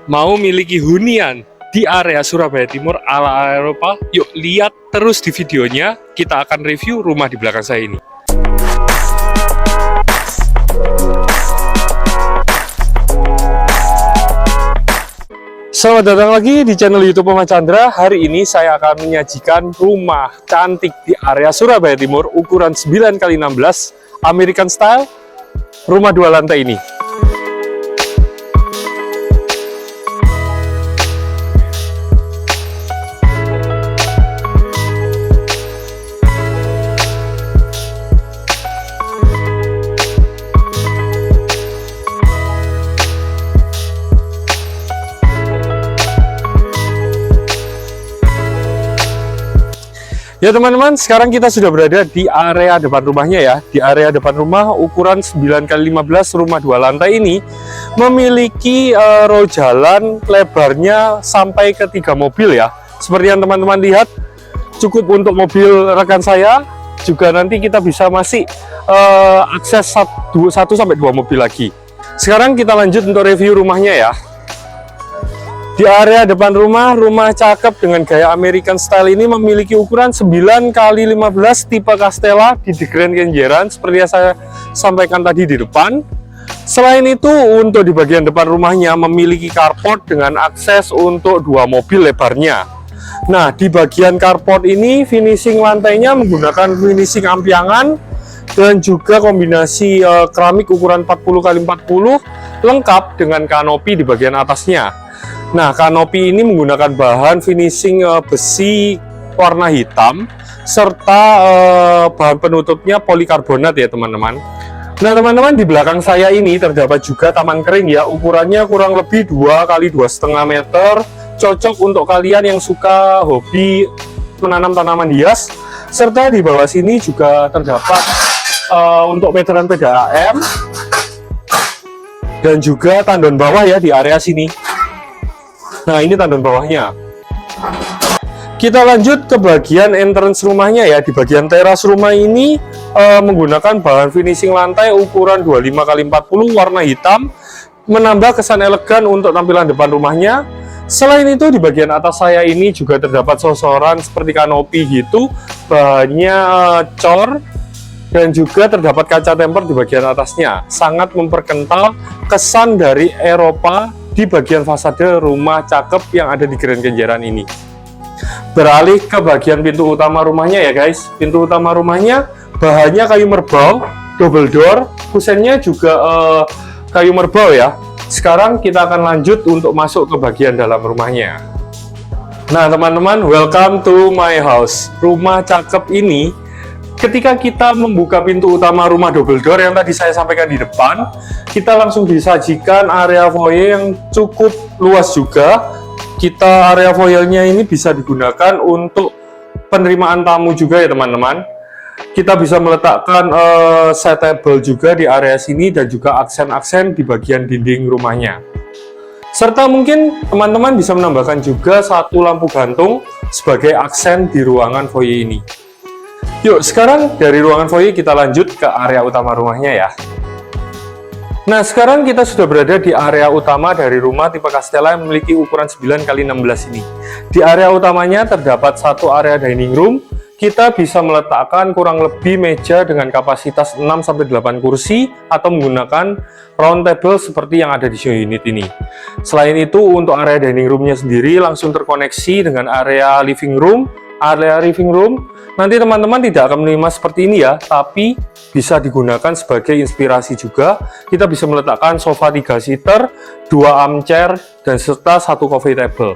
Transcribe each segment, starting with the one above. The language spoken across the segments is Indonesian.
Mau miliki hunian di area Surabaya Timur ala Eropa? Yuk lihat terus di videonya, kita akan review rumah di belakang saya ini. Selamat datang lagi di channel YouTube Mama Chandra. Hari ini saya akan menyajikan rumah cantik di area Surabaya Timur ukuran 9x16 American style, rumah 2 lantai ini. Ya teman-teman, sekarang kita sudah berada di area depan rumahnya ya. Di area depan rumah ukuran 9x15 rumah 2 lantai ini memiliki row jalan lebarnya sampai ke 3 mobil ya. Seperti yang teman-teman lihat, cukup untuk mobil rekan saya. Juga nanti kita bisa masih akses 1-2 mobil lagi. Sekarang kita lanjut untuk review rumahnya ya. Di area depan rumah cakep dengan gaya American style ini memiliki ukuran 9x15 tipe Castella di The Grand Kenjeran seperti yang saya sampaikan tadi di depan. Selain itu, untuk di bagian depan rumahnya memiliki carport dengan akses untuk 2 mobil lebarnya. Nah, di bagian carport ini finishing lantainya menggunakan finishing ampiangan dan juga kombinasi keramik ukuran 40x40 lengkap dengan kanopi di bagian atasnya. Nah, kanopi ini menggunakan bahan finishing besi warna hitam serta bahan penutupnya polikarbonat ya teman-teman. Nah teman-teman, di belakang saya ini terdapat juga taman kering ya, ukurannya kurang lebih 2x2,5 meter, cocok untuk kalian yang suka hobi menanam tanaman hias. Serta di bawah sini juga terdapat untuk meteran PDAM dan juga tandon bawah ya di area sini. Nah, ini tandon bawahnya. Kita lanjut ke bagian entrance rumahnya ya. Di bagian teras rumah ini menggunakan bahan finishing lantai ukuran 25x40 warna hitam, menambah kesan elegan untuk tampilan depan rumahnya. Selain itu, di bagian atas saya ini juga terdapat sosoran seperti kanopi gitu, bahannya cor, dan juga terdapat kaca temper di bagian atasnya. Sangat memperkental kesan dari Eropa di bagian fasade rumah cakep yang ada di Grand Kenjeran ini. Beralih ke bagian pintu utama rumahnya ya guys. Pintu utama rumahnya bahannya kayu merbau, double door, kusennya juga kayu merbau ya. Sekarang kita akan lanjut untuk masuk ke bagian dalam rumahnya. Nah teman-teman, welcome to my house. Rumah cakep ini, ketika kita membuka pintu utama rumah double door yang tadi saya sampaikan di depan, kita langsung disajikan area foyer yang cukup luas juga. Area foyernya ini bisa digunakan untuk penerimaan tamu juga ya teman-teman. Kita bisa meletakkan side table juga di area sini dan juga aksen-aksen di bagian dinding rumahnya. Serta mungkin teman-teman bisa menambahkan juga 1 lampu gantung sebagai aksen di ruangan foyer ini. Yuk, sekarang dari ruangan foyer kita lanjut ke area utama rumahnya ya. Nah, sekarang kita sudah berada di area utama dari rumah tipe Castella yang memiliki ukuran 9x16 ini. Di area utamanya terdapat 1 area dining room. Kita bisa meletakkan kurang lebih meja dengan kapasitas 6-8 kursi atau menggunakan round table seperti yang ada di show unit ini. Selain itu, untuk area dining roomnya sendiri langsung terkoneksi dengan area living room. Area living room nanti teman-teman tidak akan menerima seperti ini ya, tapi bisa digunakan sebagai inspirasi juga. Kita bisa meletakkan sofa 3 seater, 2 armchair, dan serta 1 coffee table.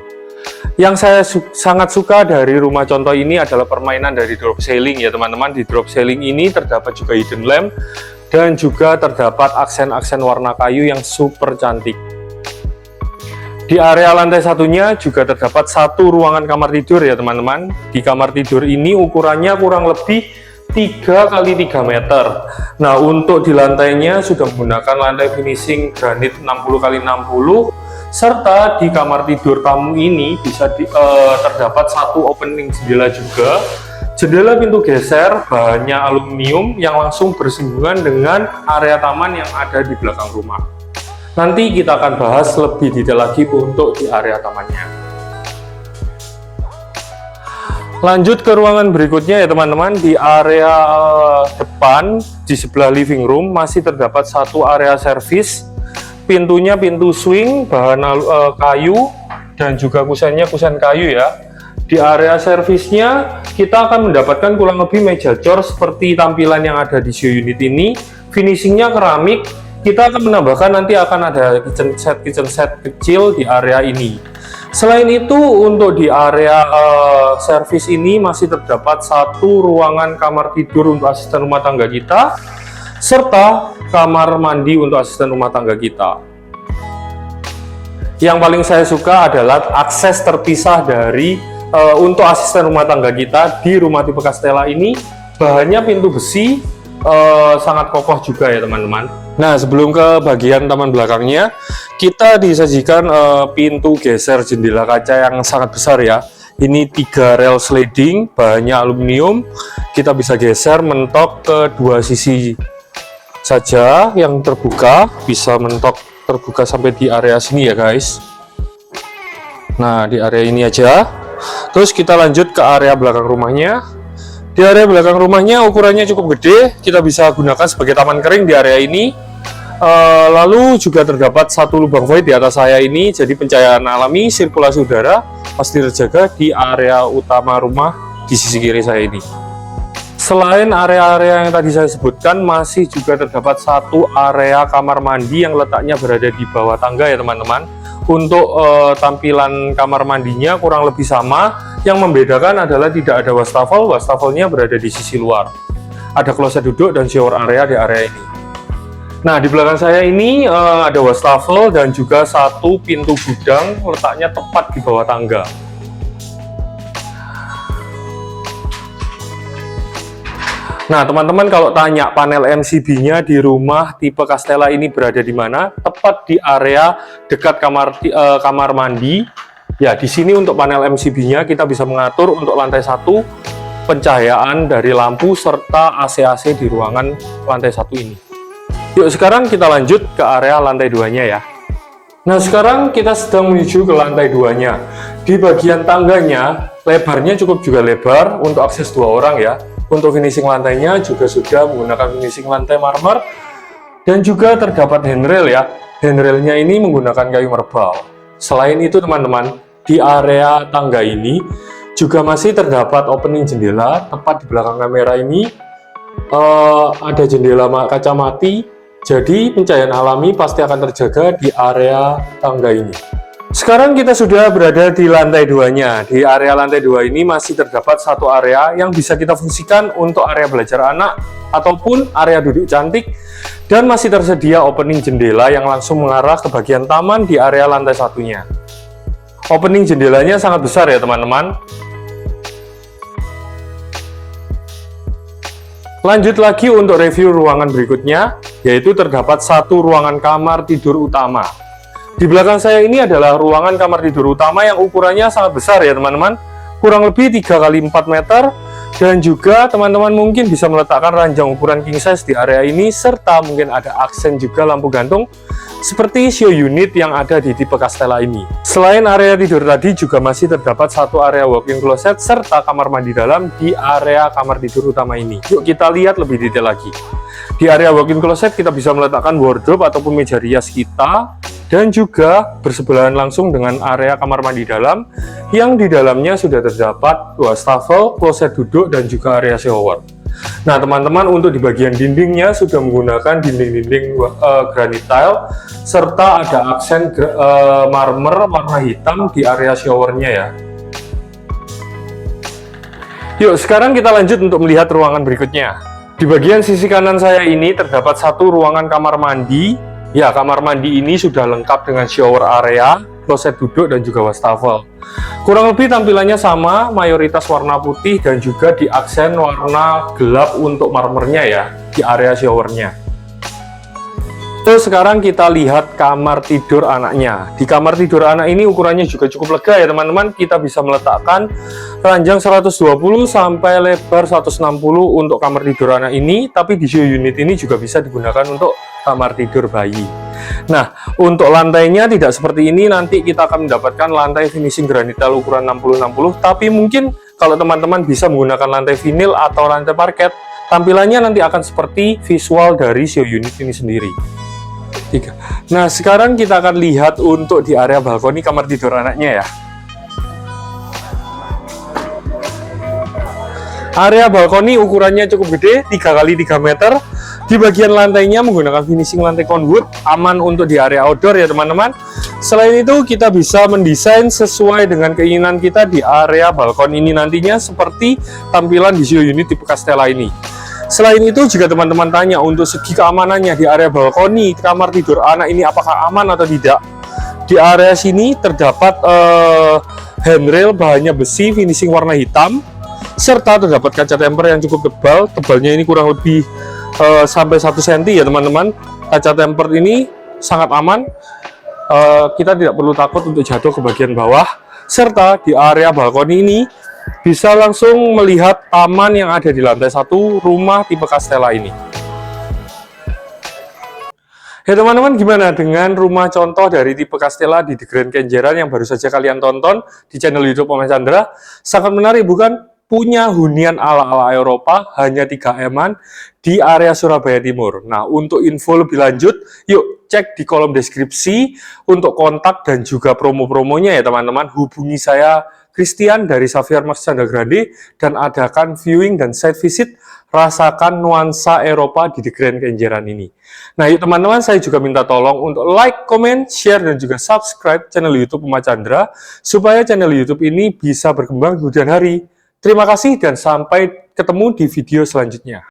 Yang saya sangat suka dari rumah contoh ini adalah permainan dari drop ceiling ya teman-teman. Di drop ceiling ini terdapat juga hidden lamp dan juga terdapat aksen-aksen warna kayu yang super cantik. Di area lantai satunya juga terdapat 1 ruangan kamar tidur ya teman-teman. Di kamar tidur ini ukurannya kurang lebih 3x3 meter. Nah, untuk di lantainya sudah menggunakan lantai finishing granit 60x60. Serta di kamar tidur tamu ini bisa terdapat 1 opening jendela juga. Jendela pintu geser bahannya aluminium yang langsung bersinggungan dengan area taman yang ada di belakang rumah. Nanti kita akan bahas lebih detail lagi untuk di area tamannya. Lanjut ke ruangan berikutnya ya teman-teman. Di area depan di sebelah living room masih terdapat satu area servis. Pintunya pintu swing bahan kayu dan juga kusennya kusen kayu ya. Di area servisnya kita akan mendapatkan kurang lebih meja cor seperti tampilan yang ada di show unit ini. Finishingnya keramik. Kita akan menambahkan nanti akan ada kitchen set kecil di area ini. Selain itu, untuk di area servis ini masih terdapat satu ruangan kamar tidur untuk asisten rumah tangga kita, serta kamar mandi untuk asisten rumah tangga kita. Yang paling saya suka adalah akses terpisah dari untuk asisten rumah tangga kita di rumah tipe Castella ini. Bahannya pintu besi, sangat kokoh juga ya teman-teman. Nah, sebelum ke bagian taman belakangnya, kita disajikan pintu geser jendela kaca yang sangat besar ya. Ini 3 rel sliding, bahannya aluminium. Kita bisa geser mentok ke dua sisi saja yang terbuka, bisa mentok terbuka sampai di area sini ya guys. Nah, di area ini aja. Terus kita lanjut ke area belakang rumahnya. Di area belakang rumahnya ukurannya cukup gede, kita bisa gunakan sebagai taman kering di area ini. Lalu juga terdapat satu lubang void di atas saya ini, jadi pencahayaan alami, sirkulasi udara pasti terjaga di area utama rumah di sisi kiri saya ini. Selain area-area yang tadi saya sebutkan, masih juga terdapat satu area kamar mandi yang letaknya berada di bawah tangga ya teman-teman. Untuk tampilan kamar mandinya kurang lebih sama, yang membedakan adalah tidak ada wastafel, wastafelnya berada di sisi luar. Ada kloset duduk dan shower area di area ini. Nah, di belakang saya ini ada wastafel dan juga satu pintu gudang, letaknya tepat di bawah tangga. Nah, teman-teman kalau tanya panel MCB-nya di rumah tipe Castella ini berada di mana? Tepat di area dekat kamar mandi. Ya, di sini untuk panel MCB-nya kita bisa mengatur untuk lantai 1 pencahayaan dari lampu serta AC-AC di ruangan lantai 1 ini. Yuk sekarang kita lanjut ke area lantai 2-nya ya. Nah, sekarang kita sedang menuju ke lantai 2-nya. Di bagian tangganya, lebarnya cukup juga lebar untuk akses 2 orang ya. Untuk finishing lantainya juga sudah menggunakan finishing lantai marmer. Dan juga terdapat handrail ya. Handrailnya ini menggunakan kayu merbau. Selain itu teman-teman, di area tangga ini juga masih terdapat opening jendela. Tepat di belakang kamera ini ada jendela kaca mati. Jadi pencahayaan alami pasti akan terjaga di area tangga ini. Sekarang kita sudah berada di lantai 2-nya. Di area lantai 2 ini masih terdapat satu area yang bisa kita fungsikan untuk area belajar anak ataupun area duduk cantik, dan masih tersedia opening jendela yang langsung mengarah ke bagian taman di area lantai 1-nya. Opening jendelanya sangat besar ya teman-teman. Lanjut lagi untuk review ruangan berikutnya, yaitu terdapat satu ruangan kamar tidur utama. Di belakang saya ini adalah ruangan kamar tidur utama yang ukurannya sangat besar ya teman-teman, kurang lebih 3 x 4 meter, dan juga teman-teman mungkin bisa meletakkan ranjang ukuran king size di area ini, serta mungkin ada aksen juga lampu gantung seperti show unit yang ada di tipe Castella ini. Selain area tidur tadi, juga masih terdapat satu area walk-in closet serta kamar mandi dalam di area kamar tidur utama ini. Yuk kita lihat lebih detail lagi. Di area walk-in closet kita bisa meletakkan wardrobe ataupun meja rias kita, dan juga bersebelahan langsung dengan area kamar mandi dalam yang di dalamnya sudah terdapat wastafel, kloset duduk, dan juga area shower. Nah teman-teman, untuk di bagian dindingnya sudah menggunakan dinding-dinding granit tile serta ada aksen marmer warna hitam di area showernya ya. Yuk sekarang kita lanjut untuk melihat ruangan berikutnya. Di bagian sisi kanan saya ini terdapat satu ruangan kamar mandi. Ya, kamar mandi ini sudah lengkap dengan shower area, kloset duduk, dan juga wastafel. Kurang lebih tampilannya sama, mayoritas warna putih dan juga di aksen warna gelap untuk marmernya ya, di area showernya. Terus sekarang kita lihat kamar tidur anaknya. Di kamar tidur anak ini ukurannya juga cukup lega ya teman-teman. Kita bisa meletakkan ranjang 120 sampai lebar 160 untuk kamar tidur anak ini. Tapi di show unit ini juga bisa digunakan untuk kamar tidur bayi. Nah, untuk lantainya tidak seperti ini, nanti kita akan mendapatkan lantai finishing granitel ukuran 60-60, tapi mungkin kalau teman-teman bisa menggunakan lantai vinil atau lantai parket, tampilannya nanti akan seperti visual dari show unit ini sendiri. Nah, sekarang kita akan lihat untuk di area balkoni kamar tidur anaknya ya. Area balkoni ukurannya cukup gede, 3x3 meter. Di bagian lantainya menggunakan finishing lantai conwood, aman untuk di area outdoor ya teman-teman. Selain itu, kita bisa mendesain sesuai dengan keinginan kita di area balkon ini nantinya seperti tampilan di show unit tipe Castella ini. Selain itu, jika teman-teman tanya untuk segi keamanannya di area balkoni kamar tidur anak ini apakah aman atau tidak, di area sini terdapat handrail bahannya besi finishing warna hitam, serta terdapat kaca temper yang cukup tebal. Tebalnya ini kurang lebih sampai 1 cm ya teman-teman. Kaca temper ini sangat aman, kita tidak perlu takut untuk jatuh ke bagian bawah. Serta di area balkoni ini bisa langsung melihat taman yang ada di lantai 1 rumah tipe Castella ini. Ya teman-teman, gimana dengan rumah contoh dari tipe Castella di The Grand Kenjeran yang baru saja kalian tonton di channel YouTube Om Chandra? Sangat menarik bukan? Punya hunian ala-ala Eropa, hanya 3M-an di area Surabaya Timur. Nah, untuk info lebih lanjut, yuk cek di kolom deskripsi untuk kontak dan juga promo-promonya ya teman-teman. Hubungi saya Christian dari Xavier Max Chandra Grande dan adakan viewing dan site visit, rasakan nuansa Eropa di The Grand Kenjeran ini. Nah, yuk teman-teman, saya juga minta tolong untuk like, comment, share, dan juga subscribe channel YouTube Om Chandra supaya channel YouTube ini bisa berkembang kemudian hari. Terima kasih dan sampai ketemu di video selanjutnya.